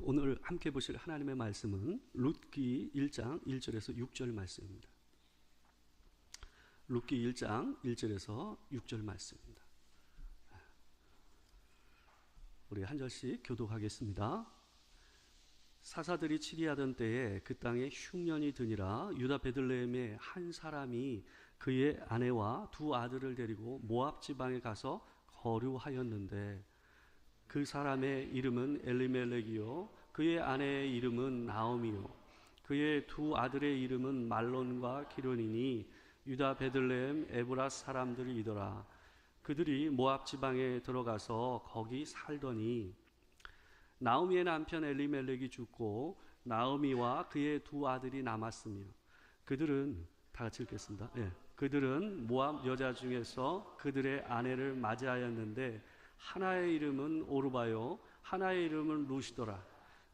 오늘 함께 보실 하나님의 말씀은 룻기 1장 1절에서 6절 말씀입니다. 룻기 1장 1절에서 6절 말씀입니다. 우리 한 절씩 교독하겠습니다. 사사들이 치리하던 때에 그 땅에 흉년이 드니라. 유다 베들레헴의 한 사람이 그의 아내와 두 아들을 데리고 모압 지방에 가서 거류하였는데 그 사람의 이름은 엘리멜렉이요 그의 아내의 이름은 나오미요 그의 두 아들의 이름은 말론과 기론이니 유다 베들레헴 에브라 사람들이더라. 그들이 모압 지방에 들어가서 거기 살더니 나오미의 남편 엘리멜렉이 죽고 나오미와 그의 두 아들이 남았으며 그들은 다 같이 읽겠습니다. 그들은 모압 여자 중에서 그들의 아내를 맞이하였는데 하나의 이름은 오르바요 하나의 이름은 루시더라.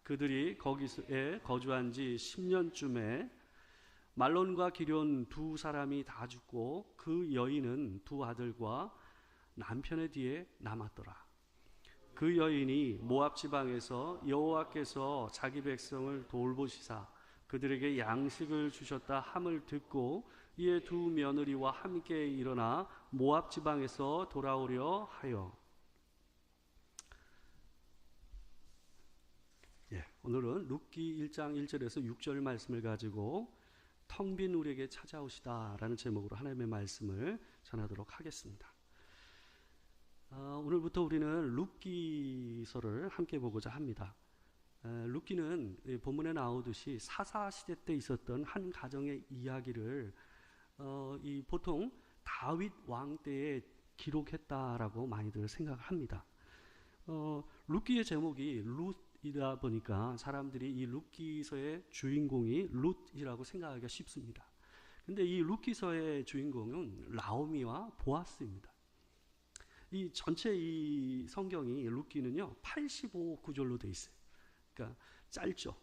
그들이 거기에 거주한 지 10년쯤에 말론과 기럨 두 사람이 다 죽고 그 여인은 두 아들과 남편의 뒤에 남았더라. 그 여인이 모압 지방에서 여호와께서 자기 백성을 돌보시사 그들에게 양식을 주셨다 함을 듣고 이에 두 며느리와 함께 일어나 모압 지방에서 돌아오려 하여. 오늘은 룻기 1장 1절에서 6절 말씀을 가지고 텅 빈 우리에게 찾아오시다 라는 제목으로 하나님의 말씀을 전하도록 하겠습니다. 오늘부터 우리는 룻기서를 함께 보고자 합니다. 룻기는 본문에 나오듯이 사사시대 때 있었던 한 가정의 이야기를 보통 다윗 왕 때에 기록했다라고 많이들 생각합니다. 룻기의 제목이 룻이다 보니까 사람들이 이 룻기서의 주인공이 룻이라고 생각하기가 쉽습니다. 근데 이 룻기서의 주인공은 나오미와 보아스입니다. 이 전체 이 성경이 룻기는요 85구절로 되어 있어요. 그러니까 짧죠.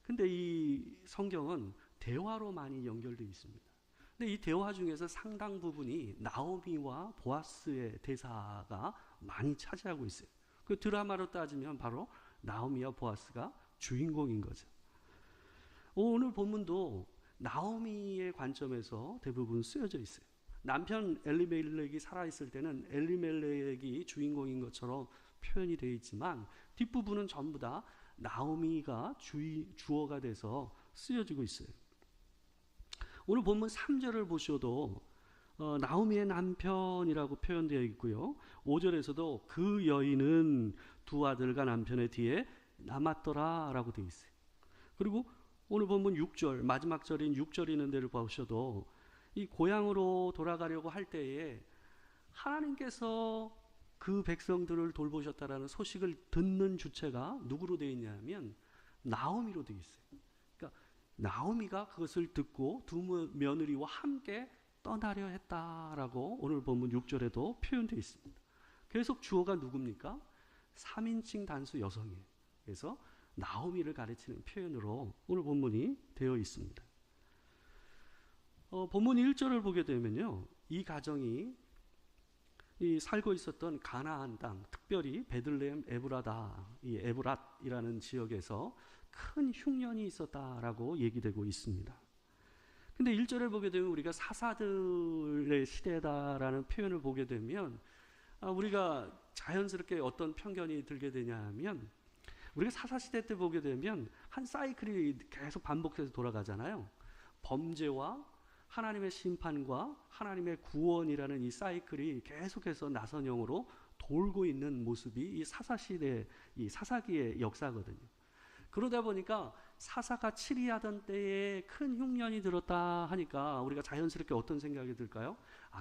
근데 이 성경은 대화로 많이 연결되어 있습니다. 근데 이 대화 중에서 상당 부분이 나오미와 보아스의 대사가 많이 차지하고 있어요. 그 드라마로 따지면 바로 나오미와 보아스가 주인공인 거죠. 오늘 본문도 나오미의 관점에서 대부분 쓰여져 있어요. 남편 엘리멜렉이 살아있을 때는 엘리멜렉이 주인공인 것처럼 표현이 되어 있지만 뒷부분은 전부 다 나오미가 주어가 돼서 쓰여지고 있어요. 오늘 본문 3절을 보셔도 나오미의 남편이라고 표현되어 있고요. 5절에서도 그 여인은 두 아들과 남편의 뒤에 남았더라 라고 되어 있어요. 그리고 오늘 본문 6절 마지막 절인 6절 있는 데를 보셔도 이 고향으로 돌아가려고 할 때에 하나님께서 그 백성들을 돌보셨다라는 소식을 듣는 주체가 누구로 되어 있냐면 나오미로 되어 있어요. 그러니까 나오미가 그것을 듣고 두 며느리와 함께 떠나려 했다라고 오늘 본문 6절에도 표현되어 있습니다. 계속 주어가 누굽니까? 3인칭 단수 여성이에요. 그래서 나오미를 가리키는 표현으로 오늘 본문이 되어 있습니다. 본문 1절을 보게 되면요, 이 가정이 살고 있었던 가나안 땅, 특별히 베들레헴 에브라다, 이 에브랏이라는 지역에서 큰 흉년이 있었다라고 얘기되고 있습니다. 근데 1절을 보게 되면 우리가 사사들의 시대다라는 표현을 보게 되면 우리가 자연스럽게 어떤 편견이 들게 되냐 하면 우리가 사사시대 때 보게 되면 한 사이클이 계속 반복해서 돌아가잖아요. 범죄와 하나님의 심판과 하나님의 구원이라는 이 사이클이 계속해서 나선형으로 돌고 있는 모습이 이 사사시대, 이 사사기의 역사거든요. 그러다 보니까 사사가 치리하던 때에 큰 흉년이 들었다 하니까 우리가 자연스럽게 어떤 생각이 들까요?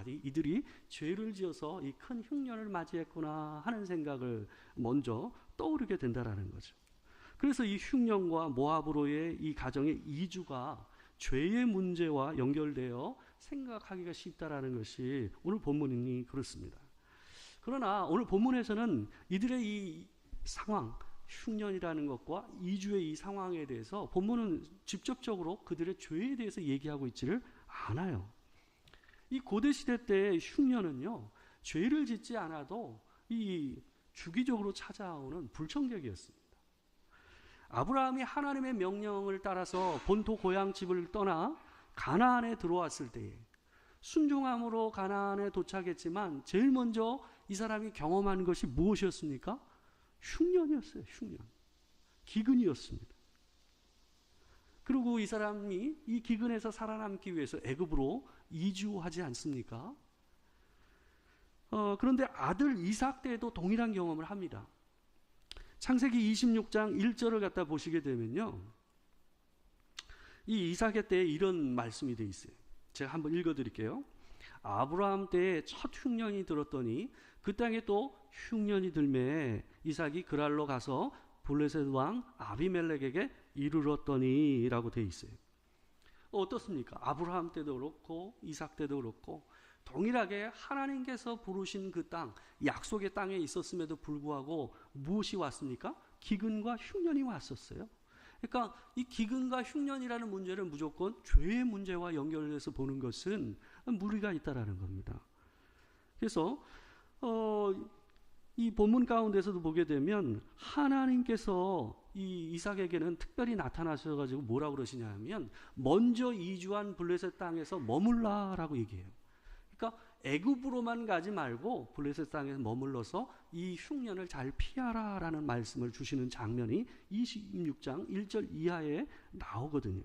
이들이 죄를 지어서 이 큰 흉년을 맞이했구나 하는 생각을 먼저 떠오르게 된다라는 거죠. 그래서 이 흉년과 모압으로의 이 가정의 이주가 죄의 문제와 연결되어 생각하기가 쉽다라는 것이 오늘 본문이 그렇습니다. 그러나 오늘 본문에서는 이들의 이 상황, 흉년이라는 것과 이주의 이 상황에 대해서 본문은 직접적으로 그들의 죄에 대해서 얘기하고 있지를 않아요. 이 고대시대 때의 흉년은요, 죄를 짓지 않아도 이 주기적으로 찾아오는 불청객이었습니다. 아브라함이 하나님의 명령을 따라서 본토 고향집을 떠나 가나안에 들어왔을 때에 순종함으로 가나안에 도착했지만 제일 먼저 이 사람이 경험한 것이 무엇이었습니까? 흉년이었어요. 흉년. 기근이었습니다. 그리고 이 사람이 이 기근에서 살아남기 위해서 애굽으로 이주하지 않습니까? 그런데 아들 이삭 때에도 동일한 경험을 합니다. 창세기 26장 1절을 갖다 보시게 되면요, 이 이삭의 때에 이런 말씀이 되어 있어요. 제가 한번 읽어드릴게요. 아브라함 때에 첫 흉년이 들었더니 그 땅에 또 흉년이 들매 이삭이 그랄로 가서 블레셋 왕 아비멜렉에게 이르렀더니 라고 되어 있어요. 어떻습니까? 아브라함 때도 그렇고 이삭 때도 그렇고 동일하게 하나님께서 부르신 그 땅, 약속의 땅에 있었음에도 불구하고 무엇이 왔습니까? 기근과 흉년이 왔었어요. 그러니까 이 기근과 흉년이라는 문제를 무조건 죄의 문제와 연결해서 보는 것은 무리가 있다라는 겁니다. 그래서 이 본문 가운데서도 보게 되면 하나님께서 이 이삭에게는 특별히 나타나셔가지고 뭐라고 그러시냐 하면 먼저 이주한 블레셋 땅에서 머물라라고 얘기해요. 그러니까 애굽으로만 가지 말고 블레셋 땅에 머물러서 이 흉년을 잘 피하라라는 말씀을 주시는 장면이 26장 1절 이하에 나오거든요.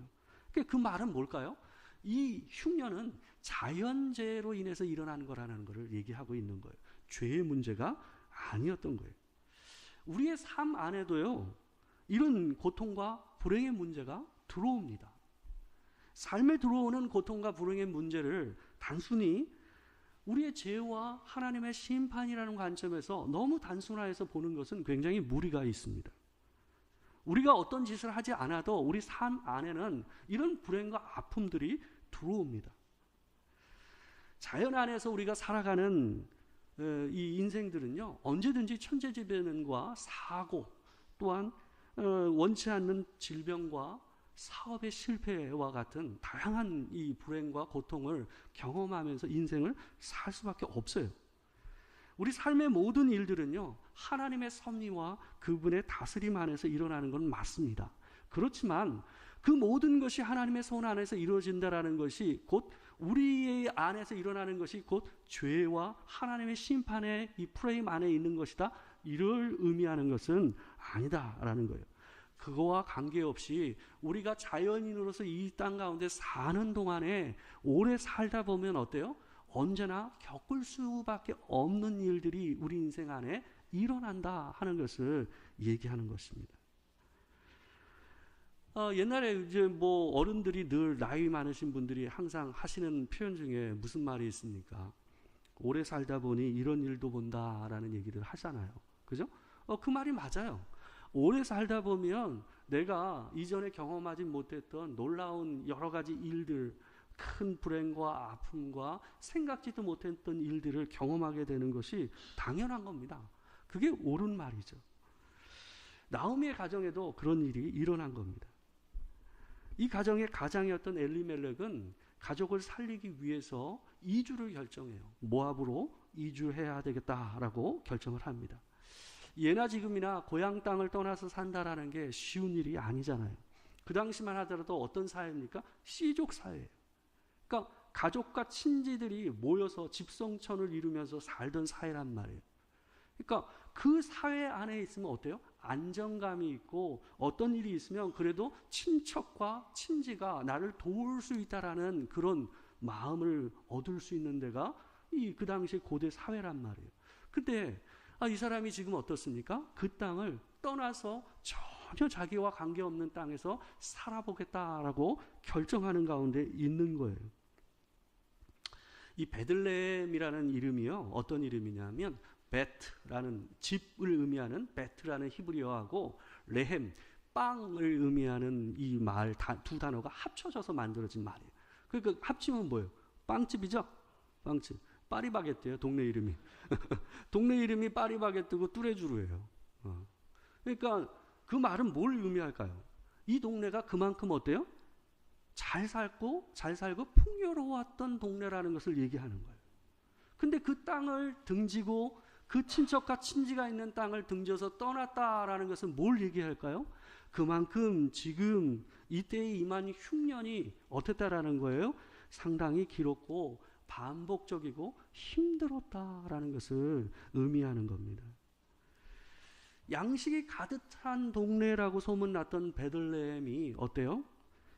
그러니까 그 말은 뭘까요? 이 흉년은 자연재해로 인해서 일어난 거라는 것을 얘기하고 있는 거예요. 죄의 문제가 아니었던 거예요. 우리의 삶 안에도요, 이런 고통과 불행의 문제가 들어옵니다. 삶에 들어오는 고통과 불행의 문제를 단순히 우리의 죄와 하나님의 심판이라는 관점에서 너무 단순화해서 보는 것은 굉장히 무리가 있습니다. 우리가 어떤 짓을 하지 않아도 우리 삶 안에는 이런 불행과 아픔들이 들어옵니다. 자연 안에서 우리가 살아가는 이 인생들은요, 언제든지 천재지변과 사고, 또한 원치 않는 질병과 사업의 실패와 같은 다양한 이 불행과 고통을 경험하면서 인생을 살 수밖에 없어요. 우리 삶의 모든 일들은요, 하나님의 섭리와 그분의 다스림 안에서 일어나는 건 맞습니다. 그렇지만 그 모든 것이 하나님의 손 안에서 이루어진다라는 것이 곧 우리의 안에서 일어나는 것이 곧 죄와 하나님의 심판의 이 프레임 안에 있는 것이다, 이를 의미하는 것은 아니다라는 거예요. 그거와 관계없이 우리가 자연인으로서 이 땅 가운데 사는 동안에 오래 살다 보면 어때요? 언제나 겪을 수밖에 없는 일들이 우리 인생 안에 일어난다 하는 것을 얘기하는 것입니다. 옛날에 이제 뭐 어른들이 늘 나이 많으신 분들이 항상 하시는 표현 중에 무슨 말이 있습니까? 오래 살다 보니 이런 일도 본다라는 얘기를 하잖아요. 그죠? 그 말이 맞아요. 오래 살다 보면 내가 이전에 경험하지 못했던 놀라운 여러 가지 일들, 큰 불행과 아픔과 생각지도 못했던 일들을 경험하게 되는 것이 당연한 겁니다. 그게 옳은 말이죠. 나오미의 가정에도 그런 일이 일어난 겁니다. 이 가정의 가장이었던 엘리멜렉은 가족을 살리기 위해서 이주를 결정해요. 모압으로 이주해야 되겠다라고 결정을 합니다. 예나 지금이나 고향 땅을 떠나서 산다라는 게 쉬운 일이 아니잖아요. 그 당시만 하더라도 어떤 사회입니까? 씨족 사회예요. 그러니까 가족과 친지들이 모여서 집성촌을 이루면서 살던 사회란 말이에요. 그러니까 그 사회 안에 있으면 어때요? 안정감이 있고 어떤 일이 있으면 그래도 친척과 친지가 나를 도울 수 있다라는 그런 마음을 얻을 수 있는 데가 그 당시 고대 사회란 말이에요. 근데 이 사람이 지금 어떻습니까? 그 땅을 떠나서 전혀 자기와 관계없는 땅에서 살아보겠다라고 결정하는 가운데 있는 거예요. 이 베들레헴이라는 이름이요, 어떤 이름이냐면 베트라는 집을 의미하는 베트라는 히브리어하고 레헴, 빵을 의미하는 이 말 두 단어가 합쳐져서 만들어진 말이에요. 그러니까 합치면 뭐예요? 빵집이죠? 빵집. 파리바게뜨예요, 동네 이름이. 동네 이름이 파리바게뜨고 뚜레쥬르예요. 그러니까 그 말은 뭘 의미할까요? 이 동네가 그만큼 어때요? 잘 살고 풍요로웠던 동네라는 것을 얘기하는 거예요. 근데 그 땅을 등지고 그 친척과 친지가 있는 땅을 등져서 떠났다라는 것은 뭘 얘기할까요? 그만큼 지금 이때에 임한 흉년이 어땠다라는 거예요? 상당히 길었고 반복적이고 힘들었다라는 것을 의미하는 겁니다. 양식이 가득 찬 동네라고 소문났던 베들레헴이 어때요?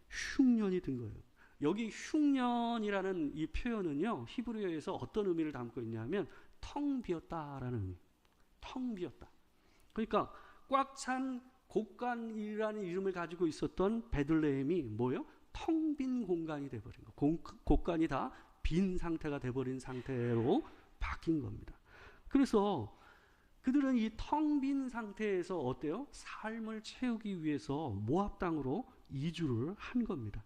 흉년이 든 거예요. 여기 흉년이라는 이 표현은요, 히브리어에서 어떤 의미를 담고 있냐면 텅 비었다라는 의미. 텅 비었다. 그러니까 꽉 찬 곡간이라는 이름을 가지고 있었던 베들레헴이 뭐예요? 텅 빈 공간이 돼버린 거. 곡간이 다 빈 상태가 돼버린 상태로 바뀐 겁니다. 그래서 그들은 이 텅 빈 상태에서 어때요? 삶을 채우기 위해서 모압 땅으로 이주를 한 겁니다.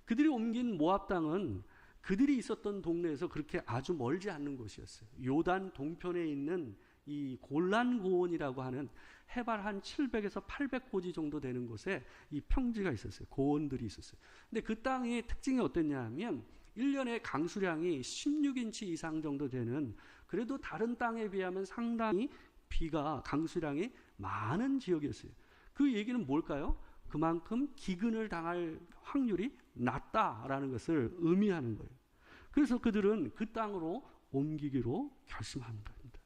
그들이 옮긴 모압 땅은 그들이 있었던 동네에서 그렇게 아주 멀지 않는 곳이었어요. 요단 동편에 있는 이 골란 고원이라고 하는 해발 한 700에서 800고지 정도 되는 곳에 이 평지가 있었어요. 고원들이 있었어요. 근데 그 땅의 특징이 어땠냐면 1년에 강수량이 16인치 이상 정도 되는, 그래도 다른 땅에 비하면 상당히 비가 강수량이 많은 지역이었어요. 그 얘기는 뭘까요? 그만큼 기근을 당할 확률이 낮다라는 것을 의미하는 거예요. 그래서 그들은 그 땅으로 옮기기로 결심한 겁니다.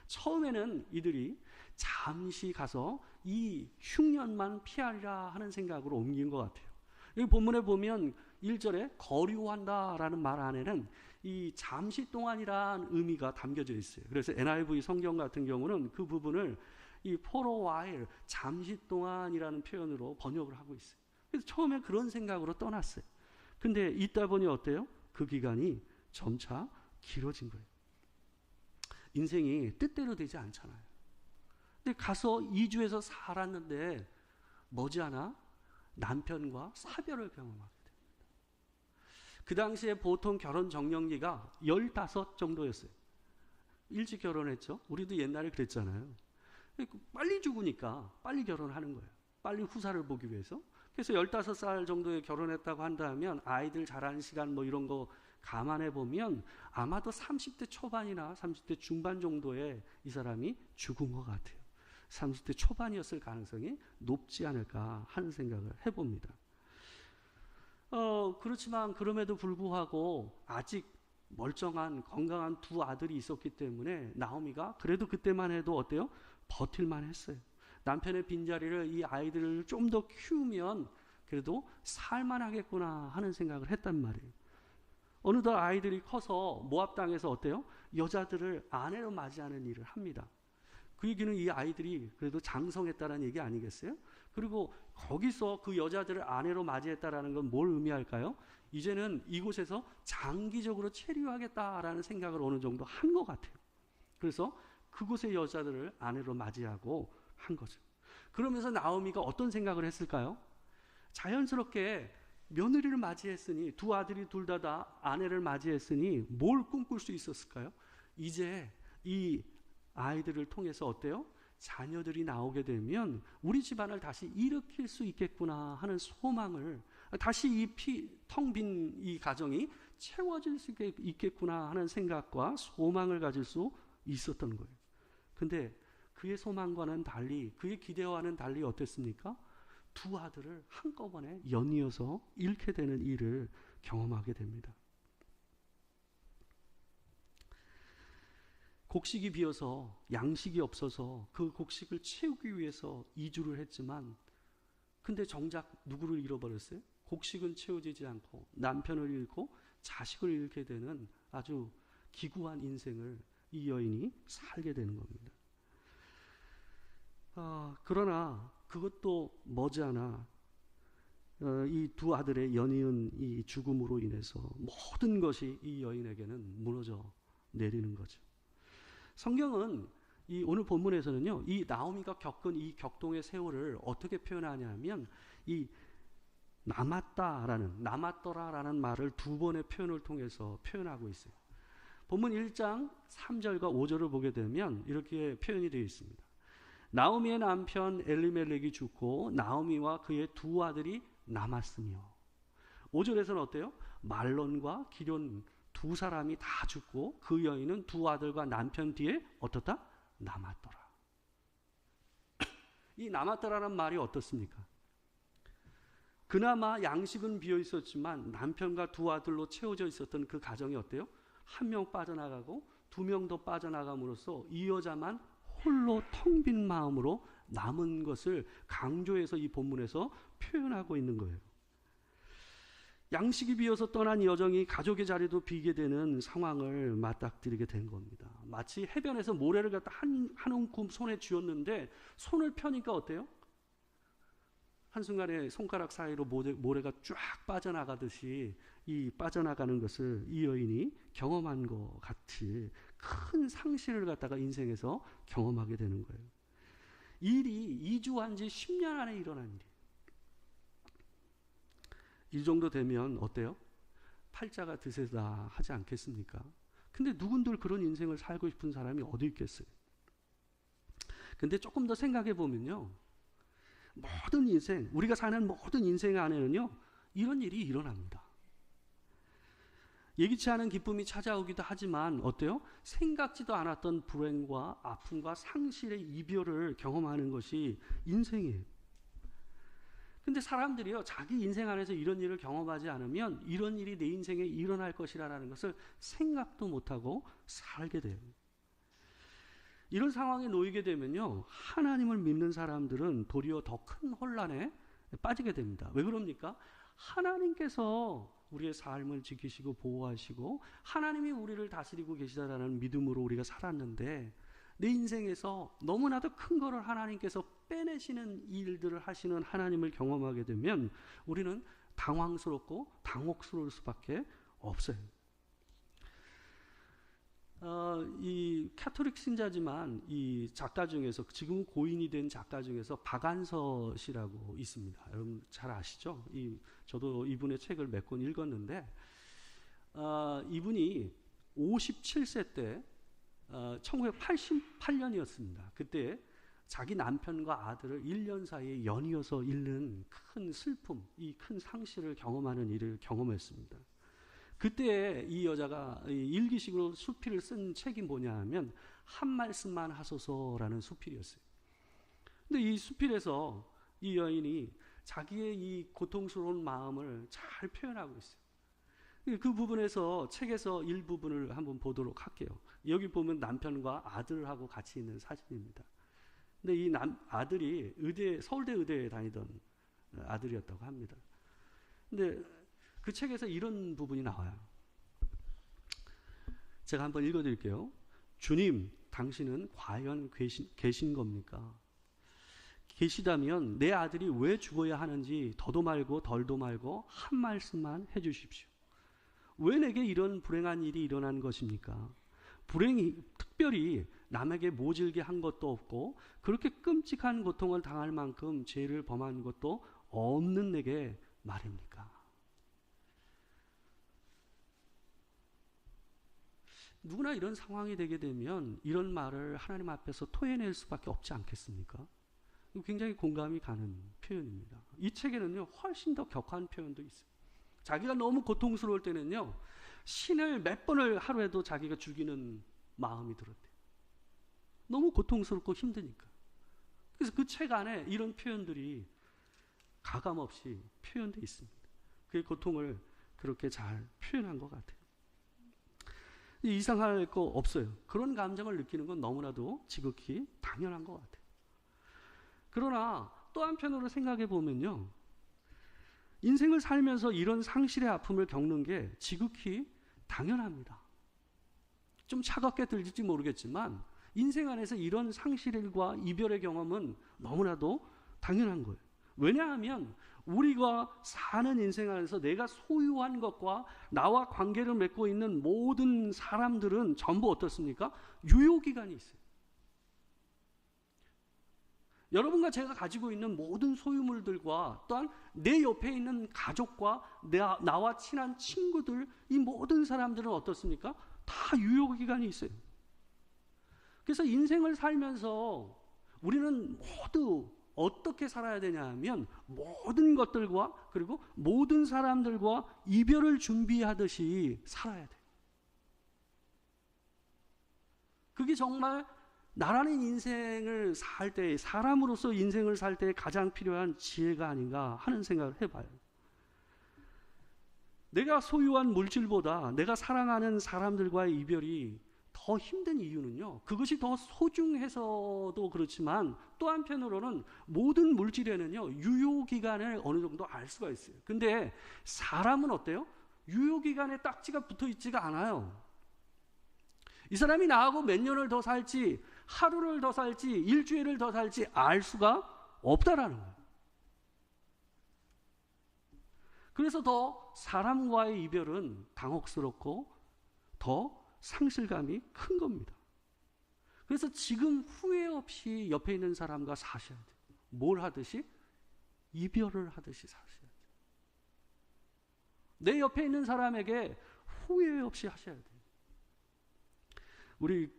처음에는 이들이 잠시 가서 이 흉년만 피하리라 하는 생각으로 옮긴 것 같아요. 여기 본문에 보면 1절에 거류한다라는 말 안에는 이 잠시 동안이란 의미가 담겨져 있어요. 그래서 NIV 성경 같은 경우는 그 부분을 이 for a while, 잠시 동안이라는 표현으로 번역을 하고 있어요. 그래서 처음에 그런 생각으로 떠났어요. 근데 있다 보니 어때요? 그 기간이 점차 길어진 거예요. 인생이 뜻대로 되지 않잖아요. 근데 가서 2주에서 살았는데 머지않아 남편과 사별을 경험하게 됩니다. 그 당시에 보통 결혼 적령기가 15 정도였어요. 일찍 결혼했죠. 우리도 옛날에 그랬잖아요. 빨리 죽으니까 빨리 결혼하는 거예요. 빨리 후사를 보기 위해서. 그래서 15살 정도에 결혼했다고 한다면 아이들 자라는 시간 뭐 이런 거 감안해 보면 아마도 30대 초반이나 30대 중반 정도에 이 사람이 죽은 것 같아요. 30대 초반이었을 가능성이 높지 않을까 하는 생각을 해봅니다. 그렇지만 그럼에도 불구하고 아직 멀쩡한 건강한 두 아들이 있었기 때문에 나오미가 그래도 그때만 해도 어때요? 버틸만 했어요. 남편의 빈자리를 이 아이들을 좀 더 키우면 그래도 살만하겠구나 하는 생각을 했단 말이에요. 어느덧 아이들이 커서 모압 땅에서 어때요? 여자들을 아내로 맞이하는 일을 합니다. 그 얘기는 이 아이들이 그래도 장성했다는 얘기 아니겠어요? 그리고 거기서 그 여자들을 아내로 맞이했다라는 건 뭘 의미할까요? 이제는 이곳에서 장기적으로 체류하겠다라는 생각을 어느 정도 한 것 같아요. 그래서 그곳의 여자들을 아내로 맞이하고 한 거죠. 그러면서 나오미가 어떤 생각을 했을까요? 자연스럽게 며느리를 맞이했으니, 두 아들이 둘 다 아내를 맞이했으니 뭘 꿈꿀 수 있었을까요? 이제 이 아이들을 통해서 어때요? 자녀들이 나오게 되면 우리 집안을 다시 일으킬 수 있겠구나 하는 소망을, 다시 이 텅 빈 이 가정이 채워질 수 있겠구나 하는 생각과 소망을 가질 수 있었던 거예요. 근데 그의 소망과는 달리, 그의 기대와는 달리 어땠습니까? 두 아들을 한꺼번에 연이어서 잃게 되는 일을 경험하게 됩니다. 곡식이 비어서 양식이 없어서 그 곡식을 채우기 위해서 이주를 했지만, 근데 정작 누구를 잃어버렸어요? 곡식은 채워지지 않고 남편을 잃고 자식을 잃게 되는 아주 기구한 인생을 이 여인이 살게 되는 겁니다. 그러나 그것도 머지않아 이 두 아들의 연이은 이 죽음으로 인해서 모든 것이 이 여인에게는 무너져 내리는 거죠. 성경은 이 오늘 본문에서는요, 이 나오미가 겪은 이 격동의 세월을 어떻게 표현하냐면 이 남았더라라는 말을 두 번의 표현을 통해서 표현하고 있어요. 본문 1장 3절과 5절을 보게 되면 이렇게 표현이 되어 있습니다. 나오미의 남편 엘리멜렉이 죽고 나오미와 그의 두 아들이 남았으며, 5절에서는 어때요? 말론과 기럨 두 사람이 다 죽고 그 여인은 두 아들과 남편 뒤에 어떻다? 남았더라. 이 남았다라는 말이 어떻습니까? 그나마 양식은 비어 있었지만 남편과 두 아들로 채워져 있었던 그 가정이 어때요? 한 명 빠져나가고 두 명 더 빠져나감으로써 이 여자만 홀로 텅 빈 마음으로 남은 것을 강조해서 이 본문에서 표현하고 있는 거예요. 양식이 비어서 떠난 여정이 가족의 자리도 비게 되는 상황을 맞닥뜨리게 된 겁니다. 마치 해변에서 모래를 갖다 한 움큼 손에 쥐었는데 손을 펴니까 어때요? 한순간에 손가락 사이로 모래가 쫙 빠져나가듯이 이 빠져나가는 것을 이 여인이 경험한 것 같이 큰 상실을 갖다가 인생에서 경험하게 되는 거예요. 일이 이주한 지 10년 안에 일어난 일이에요. 이 정도 되면 어때요? 팔자가 드세다 하지 않겠습니까? 근데 누군들 그런 인생을 살고 싶은 사람이 어디 있겠어요? 근데 조금 더 생각해 보면요, 모든 인생, 우리가 사는 모든 인생 안에는요, 이런 일이 일어납니다. 예기치 않은 기쁨이 찾아오기도 하지만 어때요? 생각지도 않았던 불행과 아픔과 상실의 이별을 경험하는 것이 인생이에요. 근데 사람들이요, 자기 인생 안에서 이런 일을 경험하지 않으면 이런 일이 내 인생에 일어날 것이라는 것을 생각도 못하고 살게 돼요. 이런 상황에 놓이게 되면요, 하나님을 믿는 사람들은 도리어 더 큰 혼란에 빠지게 됩니다. 왜 그럽니까? 하나님께서 우리의 삶을 지키시고 보호하시고 하나님이 우리를 다스리고 계시다라는 믿음으로 우리가 살았는데 내 인생에서 너무나도 큰 거를 하나님께서 빼내시는 일들을 하시는 하나님을 경험하게 되면 우리는 당황스럽고 당혹스러울 수밖에 없어요. 이 카톨릭 신자지만 이 작가 중에서 지금 고인이 된 작가 중에서 박안서씨라고 있습니다. 여러분 잘 아시죠? 저도 이분의 책을 몇 권 읽었는데 이분이 57세 때 1988년이었습니다. 그때 자기 남편과 아들을 1년 사이에 연이어서 잃는 큰 슬픔, 이 큰 상실을 경험하는 일을 경험했습니다. 그때 이 여자가 일기식으로 수필을 쓴 책이 뭐냐 하면 한 말씀만 하소서라는 수필이었어요. 근데 이 수필에서 이 여인이 자기의 이 고통스러운 마음을 잘 표현하고 있어요. 그 부분에서 책에서 일부분을 한번 보도록 할게요. 여기 보면 남편과 아들하고 같이 있는 사진입니다. 근데 이 아들이 서울대 의대에 다니던 아들이었다고 합니다. 근데 그 책에서 이런 부분이 나와요. 제가 한번 읽어드릴게요. 주님, 당신은 과연 계신 겁니까? 계시다면 내 아들이 왜 죽어야 하는지 더도 말고 덜도 말고 한 말씀만 해주십시오. 왜 내게 이런 불행한 일이 일어난 것입니까? 불행이 특별히 남에게 모질게 한 것도 없고 그렇게 끔찍한 고통을 당할 만큼 죄를 범한 것도 없는 내게 말입니까? 누구나 이런 상황이 되게 되면 이런 말을 하나님 앞에서 토해낼 수밖에 없지 않겠습니까? 굉장히 공감이 가는 표현입니다. 이 책에는요, 훨씬 더 격한 표현도 있어요. 자기가 너무 고통스러울 때는요, 신을 몇 번을 하루에도 자기가 죽이는 마음이 들었대요. 너무 고통스럽고 힘드니까. 그래서 그 책 안에 이런 표현들이 가감없이 표현되어 있습니다. 그의 고통을 그렇게 잘 표현한 것 같아요. 이상할 거 없어요. 그런 감정을 느끼는 건 너무나도 지극히 당연한 것 같아요. 그러나 또 한편으로 생각해 보면요, 인생을 살면서 이런 상실의 아픔을 겪는 게 지극히 당연합니다. 좀 차갑게 들릴지 모르겠지만 인생 안에서 이런 상실과 이별의 경험은 너무나도 당연한 거예요. 왜냐하면 우리가 사는 인생 안에서 내가 소유한 것과 나와 관계를 맺고 있는 모든 사람들은 전부 어떻습니까? 유효기간이 있어요. 여러분과 제가 가지고 있는 모든 소유물들과 또한 내 옆에 있는 가족과 나와 친한 친구들, 이 모든 사람들은 어떻습니까? 다 유효기간이 있어요. 그래서 인생을 살면서 우리는 모두 어떻게 살아야 되냐 하면 모든 것들과 그리고 모든 사람들과 이별을 준비하듯이 살아야 돼요. 그게 정말 나라는 인생을 살 때, 사람으로서 인생을 살 때 가장 필요한 지혜가 아닌가 하는 생각을 해봐요. 내가 소유한 물질보다 내가 사랑하는 사람들과의 이별이 더 힘든 이유는요, 그것이 더 소중해서도 그렇지만 또 한편으로는 모든 물질에는요 유효기간을 어느 정도 알 수가 있어요. 근데 사람은 어때요? 유효기간에 딱지가 붙어 있지가 않아요. 이 사람이 나하고 몇 년을 더 살지, 하루를 더 살지, 일주일을 더 살지 알 수가 없다라는 거예요. 그래서 더 사람과의 이별은 당혹스럽고 더 상실감이 큰 겁니다. 그래서 지금 후회 없이 옆에 있는 사람과 사셔야 돼요. 뭘 하듯이? 이별을 하듯이 사셔야 돼요. 내 옆에 있는 사람에게 후회 없이 하셔야 돼요. 우리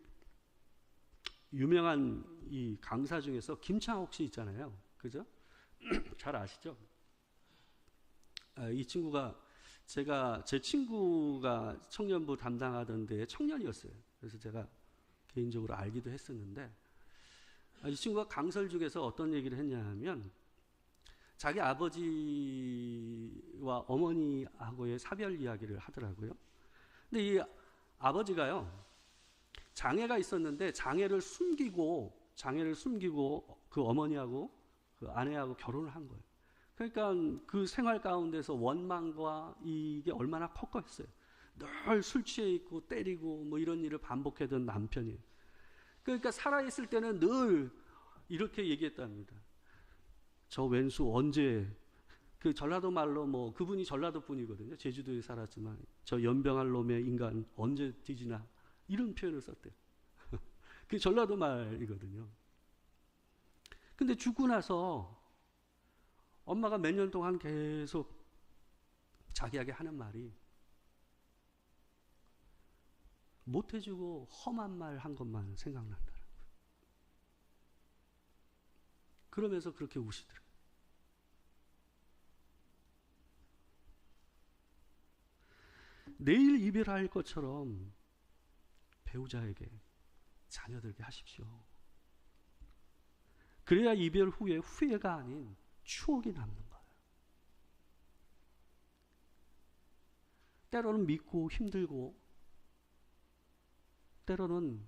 유명한 이 강사 중에서 김창옥 씨 있잖아요. 그죠? 잘 아시죠? 이 친구가 제 친구가 청년부 담당하던 데의 청년이었어요. 그래서 제가 개인적으로 알기도 했었는데, 이 친구가 강설 중에서 어떤 얘기를 했냐면, 자기 아버지와 어머니하고의 사별 이야기를 하더라고요. 근데 이 아버지가요, 장애가 있었는데 장애를 숨기고 그 어머니하고 그 아내하고 결혼을 한 거예요. 그러니까 그 생활 가운데서 원망과 이게 얼마나 컸겠어요. 늘 술 취해 있고 때리고 뭐 이런 일을 반복하던 남편이에요. 그러니까 살아있을 때는 늘 이렇게 얘기했답니다. 저 왼수 언제, 그 전라도 말로 뭐 그분이 전라도 분이거든요. 제주도에 살았지만 저 연병할 놈의 인간 언제 뒤지나 이런 표현을 썼대요. 그게 전라도 말이거든요. 근데 죽고 나서 엄마가 몇 년 동안 계속 자기에게 하는 말이, 못해주고 험한 말 한 것만 생각난다는 거예요. 그러면서 그렇게 우시더라고요. 내일 이별할 것처럼 배우자에게, 자녀들에게 하십시오. 그래야 이별 후에 후회가 아닌 추억이 남는 거예요. 때로는 믿고 힘들고 때로는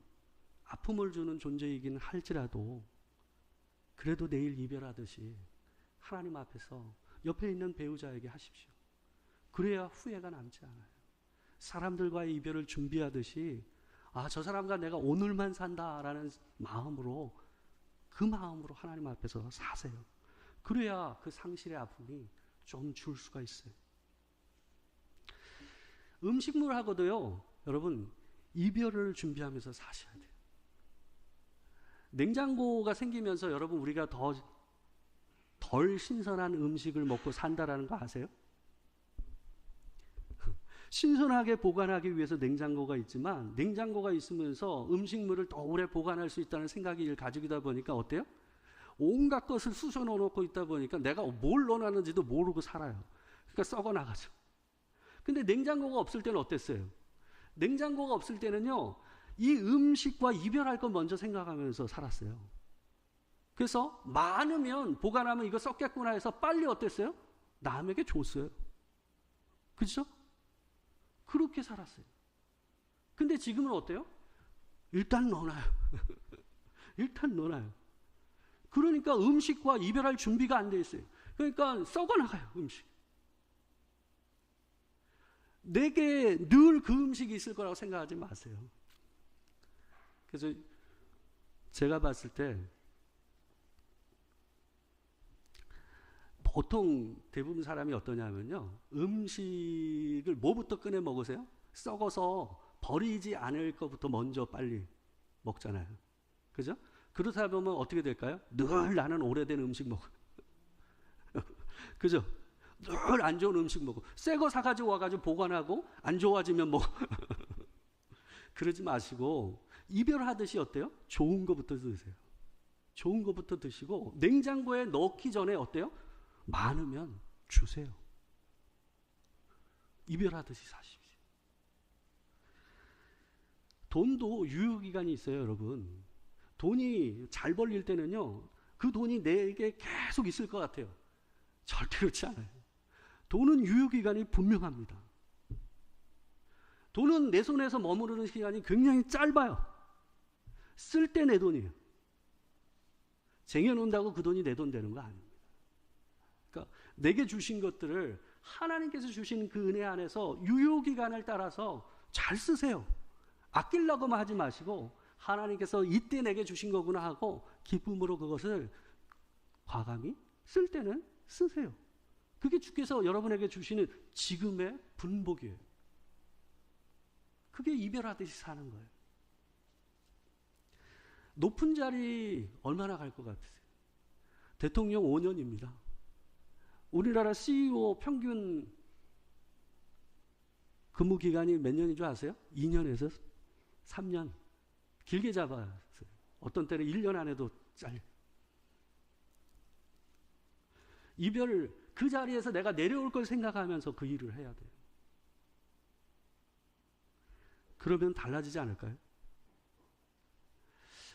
아픔을 주는 존재이긴 할지라도 그래도 내일 이별하듯이 하나님 앞에서 옆에 있는 배우자에게 하십시오. 그래야 후회가 남지 않아요. 사람들과의 이별을 준비하듯이 저 사람과 내가 오늘만 산다라는 마음으로, 그 마음으로 하나님 앞에서 사세요. 그래야 그 상실의 아픔이 좀 줄 수가 있어요. 음식물하고도요, 여러분, 이별을 준비하면서 사셔야 돼요. 냉장고가 생기면서 여러분, 우리가 덜 신선한 음식을 먹고 산다라는 거 아세요? 신선하게 보관하기 위해서 냉장고가 있지만, 냉장고가 있으면서 음식물을 더 오래 보관할 수 있다는 생각을 가지고 있다 보니까 어때요? 온갖 것을 쑤셔 넣어놓고 있다 보니까 내가 뭘 넣어놨는지도 모르고 살아요. 그러니까 썩어 나가죠. 근데 냉장고가 없을 때는 어땠어요? 냉장고가 없을 때는요, 이 음식과 이별할 거 먼저 생각하면서 살았어요. 그래서 많으면, 보관하면 이거 썩겠구나 해서 빨리 어땠어요? 남에게 줬어요. 그렇죠? 그렇게 살았어요. 근데 지금은 어때요? 일단 넣어놔요. 일단 넣어놔요. 그러니까 음식과 이별할 준비가 안 돼 있어요. 그러니까 썩어나가요, 음식. 내게 늘 그 음식이 있을 거라고 생각하지 마세요. 그래서 제가 봤을 때 보통 대부분 사람이 어떠냐면요, 음식을 뭐부터 꺼내 먹으세요? 썩어서 버리지 않을 것부터 먼저 빨리 먹잖아요. 그죠? 그렇다 보면 어떻게 될까요? 늘 나는 오래된 음식 먹어. 그죠? 늘 안 좋은 음식 먹어. 새 거 사가지고 와가지고 보관하고 안 좋아지면 먹어. 그러지 마시고 이별하듯이 어때요? 좋은 거부터 드세요. 좋은 거부터 드시고 냉장고에 넣기 전에 어때요? 많으면 주세요. 이별하듯이 사십시오. 돈도 유효기간이 있어요, 여러분. 돈이 잘 벌릴 때는요, 그 돈이 내게 계속 있을 것 같아요. 절대 그렇지 않아요. 돈은 유효기간이 분명합니다. 돈은 내 손에서 머무르는 시간이 굉장히 짧아요. 쓸 때 내 돈이에요. 쟁여놓는다고 그 돈이 내 돈 되는 거 아닙니다. 그러니까 내게 주신 것들을 하나님께서 주신 그 은혜 안에서 유효기간을 따라서 잘 쓰세요. 아끼려고만 하지 마시고 하나님께서 이때 내게 주신 거구나 하고 기쁨으로 그것을 과감히 쓸 때는 쓰세요. 그게 주께서 여러분에게 주시는 지금의 분복이에요. 그게 이별하듯이 사는 거예요. 높은 자리 얼마나 갈 것 같으세요? 대통령 5년입니다. 우리나라 CEO 평균 근무 기간이 몇 년인 줄 아세요? 2년에서 3년. 길게 잡았어요. 어떤 때는 1년 안에도 잘려. 이별을 그 자리에서 내가 내려올 걸 생각하면서 그 일을 해야 돼요. 그러면 달라지지 않을까요?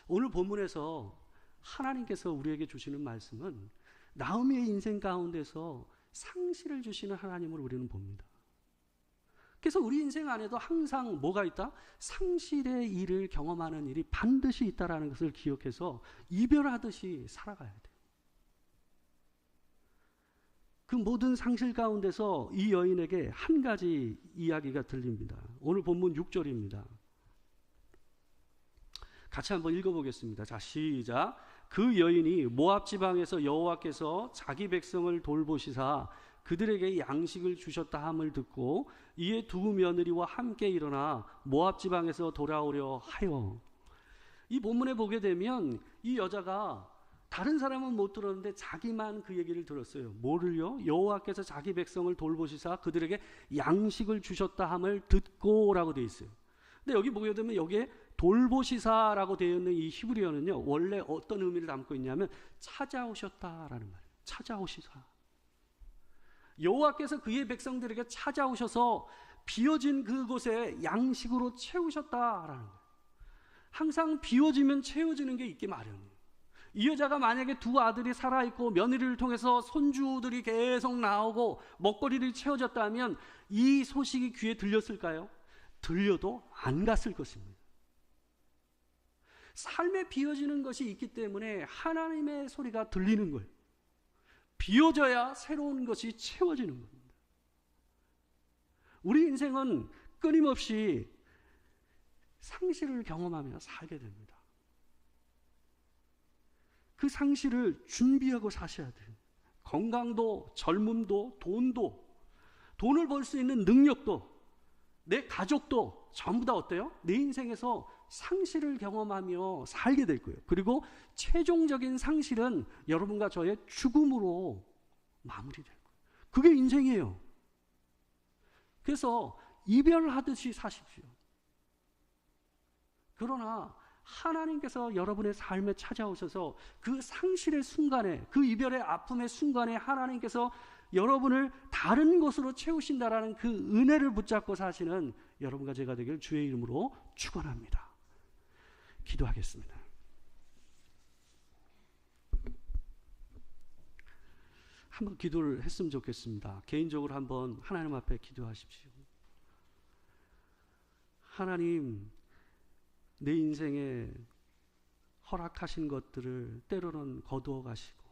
오늘 본문에서 하나님께서 우리에게 주시는 말씀은 나오미의 인생 가운데서 상실을 주시는 하나님을 우리는 봅니다. 그래서 우리 인생 안에도 항상 뭐가 있다? 상실의 일을 경험하는 일이 반드시 있다라는 것을 기억해서 이별하듯이 살아가야 돼요. 그 모든 상실 가운데서 이 여인에게 한 가지 이야기가 들립니다. 오늘 본문 6절입니다. 같이 한번 읽어보겠습니다. 자, 시작. 그 여인이 모압 지방에서 여호와께서 자기 백성을 돌보시사 그들에게 양식을 주셨다 함을 듣고 이에 두 며느리와 함께 일어나 모압 지방에서 돌아오려 하여. 이 본문에 보게 되면 이 여자가 다른 사람은 못 들었는데 자기만 그 얘기를 들었어요. 뭐를요? 여호와께서 자기 백성을 돌보시사 그들에게 양식을 주셨다 함을 듣고라고 되어 있어요. 근데 여기 보게 되면 여기에 돌보시사라고 되어 있는 이 히브리어는요, 원래 어떤 의미를 담고 있냐면 찾아오셨다라는 말이에요. 찾아오시사. 여호와께서 그의 백성들에게 찾아오셔서 비어진 그곳에 양식으로 채우셨다라는 거예요. 항상 비워지면 채워지는 게 있기 마련이에요. 이 여자가 만약에 두 아들이 살아있고 며느리를 통해서 손주들이 계속 나오고 먹거리를 채워졌다면 이 소식이 귀에 들렸을까요? 들려도 안 갔을 것입니다. 삶에 비어지는 것이 있기 때문에 하나님의 소리가 들리는 거예요. 비워져야 새로운 것이 채워지는 겁니다. 우리 인생은 끊임없이 상실을 경험하며 살게 됩니다. 그 상실을 준비하고 사셔야 돼요. 건강도, 젊음도, 돈도, 돈을 벌 수 있는 능력도, 내 가족도 전부 다 어때요? 내 인생에서 상실을 경험하며 살게 될 거예요. 그리고 최종적인 상실은 여러분과 저의 죽음으로 마무리될 거예요. 그게 인생이에요. 그래서 이별하듯이 사십시오. 그러나 하나님께서 여러분의 삶에 찾아오셔서 그 상실의 순간에, 그 이별의 아픔의 순간에 하나님께서 여러분을 다른 곳으로 채우신다라는 그 은혜를 붙잡고 사시는 여러분과 제가 되길 주의 이름으로 축원합니다. 기도하겠습니다. 한번 기도를 했으면 좋겠습니다. 개인적으로 한번 하나님 앞에 기도하십시오. 하나님, 내 인생에 허락하신 것들을 때로는 거두어 가시고,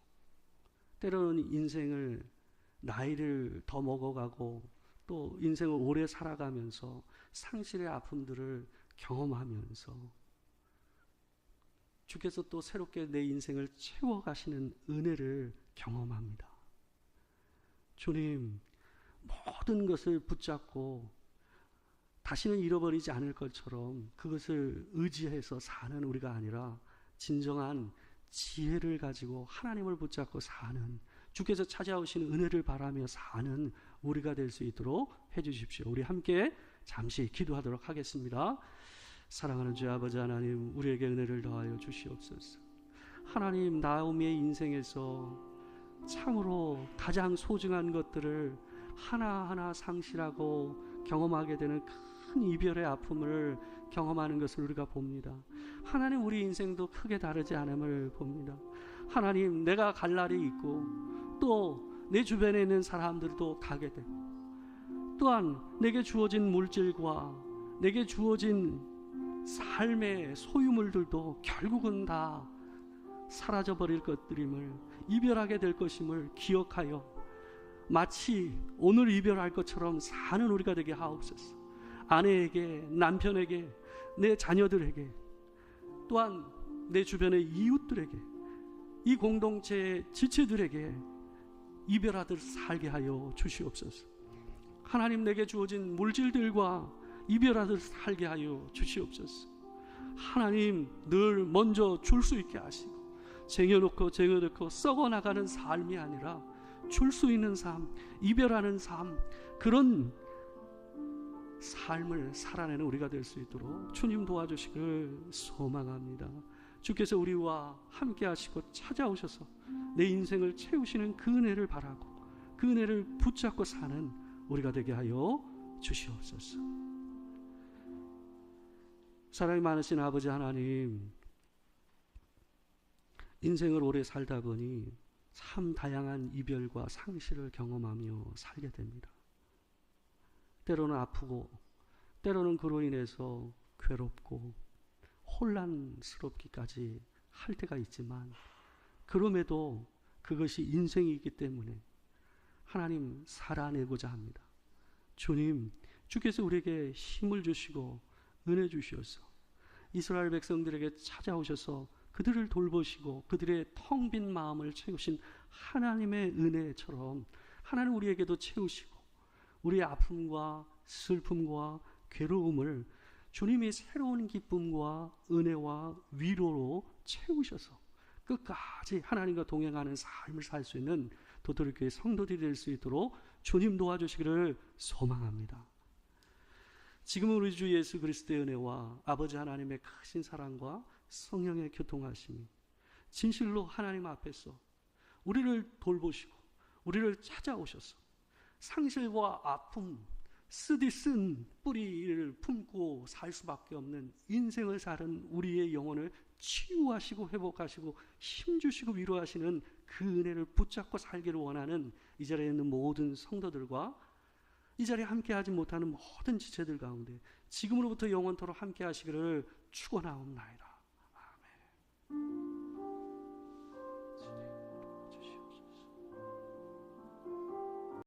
때로는 인생을 나이를 더 먹어가고 또 인생을 오래 살아가면서 상실의 아픔들을 경험하면서 주께서 또 새롭게 내 인생을 채워가시는 은혜를 경험합니다. 주님, 모든 것을 붙잡고 다시는 잃어버리지 않을 것처럼 그것을 의지해서 사는 우리가 아니라 진정한 지혜를 가지고 하나님을 붙잡고 사는, 주께서 찾아오시는 은혜를 바라며 사는 우리가 될 수 있도록 해주십시오. 우리 함께 잠시 기도하도록 하겠습니다. 사랑하는 주 아버지 하나님, 우리에게 은혜를 더하여 주시옵소서. 하나님, 나오미의 인생에서 참으로 가장 소중한 것들을 하나하나 상실하고 경험하게 되는 큰 이별의 아픔을 경험하는 것을 우리가 봅니다. 하나님, 우리 인생도 크게 다르지 않음을 봅니다. 하나님, 내가 갈 날이 있고 또 내 주변에 있는 사람들도 가게 되고, 또한 내게 주어진 물질과 내게 주어진 삶의 소유물들도 결국은 다 사라져버릴 것들임을, 이별하게 될 것임을 기억하여 마치 오늘 이별할 것처럼 사는 우리가 되게 하옵소서. 아내에게, 남편에게, 내 자녀들에게, 또한 내 주변의 이웃들에게, 이 공동체의 지체들에게 이별하듯 살게 하여 주시옵소서. 하나님, 내게 주어진 물질들과 이별하듯 살게 하여 주시옵소서. 하나님, 늘 먼저 줄 수 있게 하시고, 쟁여놓고 썩어나가는 삶이 아니라 줄 수 있는 삶, 이별하는 삶, 그런 삶을 살아내는 우리가 될 수 있도록 주님 도와주시길 소망합니다. 주께서 우리와 함께 하시고 찾아오셔서 내 인생을 채우시는 그 은혜를 바라고 그 은혜를 붙잡고 사는 우리가 되게 하여 주시옵소서. 사랑이 많으신 아버지 하나님, 인생을 오래 살다 보니 참 다양한 이별과 상실을 경험하며 살게 됩니다. 때로는 아프고, 때로는 그로 인해서 괴롭고 혼란스럽기까지 할 때가 있지만, 그럼에도 그것이 인생이기 때문에 하나님, 살아내고자 합니다. 주님, 주께서 우리에게 힘을 주시고 은혜 주시어서 이스라엘 백성들에게 찾아오셔서 그들을 돌보시고 그들의 텅 빈 마음을 채우신 하나님의 은혜처럼 하나님, 우리에게도 채우시고 우리의 아픔과 슬픔과 괴로움을 주님이 새로운 기쁨과 은혜와 위로로 채우셔서 끝까지 하나님과 동행하는 삶을 살 수 있는 도토리교회 성도들이 될 수 있도록 주님 도와주시기를 소망합니다. 지금은 우리 주 예수 그리스도의 은혜와 아버지 하나님의 크신 사랑과 성령의 교통하심이 진실로 하나님 앞에서 우리를 돌보시고 우리를 찾아오셔서 상실과 아픔, 쓰디쓴 뿌리를 품고 살 수밖에 없는 인생을 사는 우리의 영혼을 치유하시고 회복하시고 힘주시고 위로하시는 그 은혜를 붙잡고 살기를 원하는 이 자리에 있는 모든 성도들과 이 자리에 함께하지 못하는 모든 지체들 가운데 지금으로부터 영원토록 함께하시기를 축원하옵나이다. 아멘.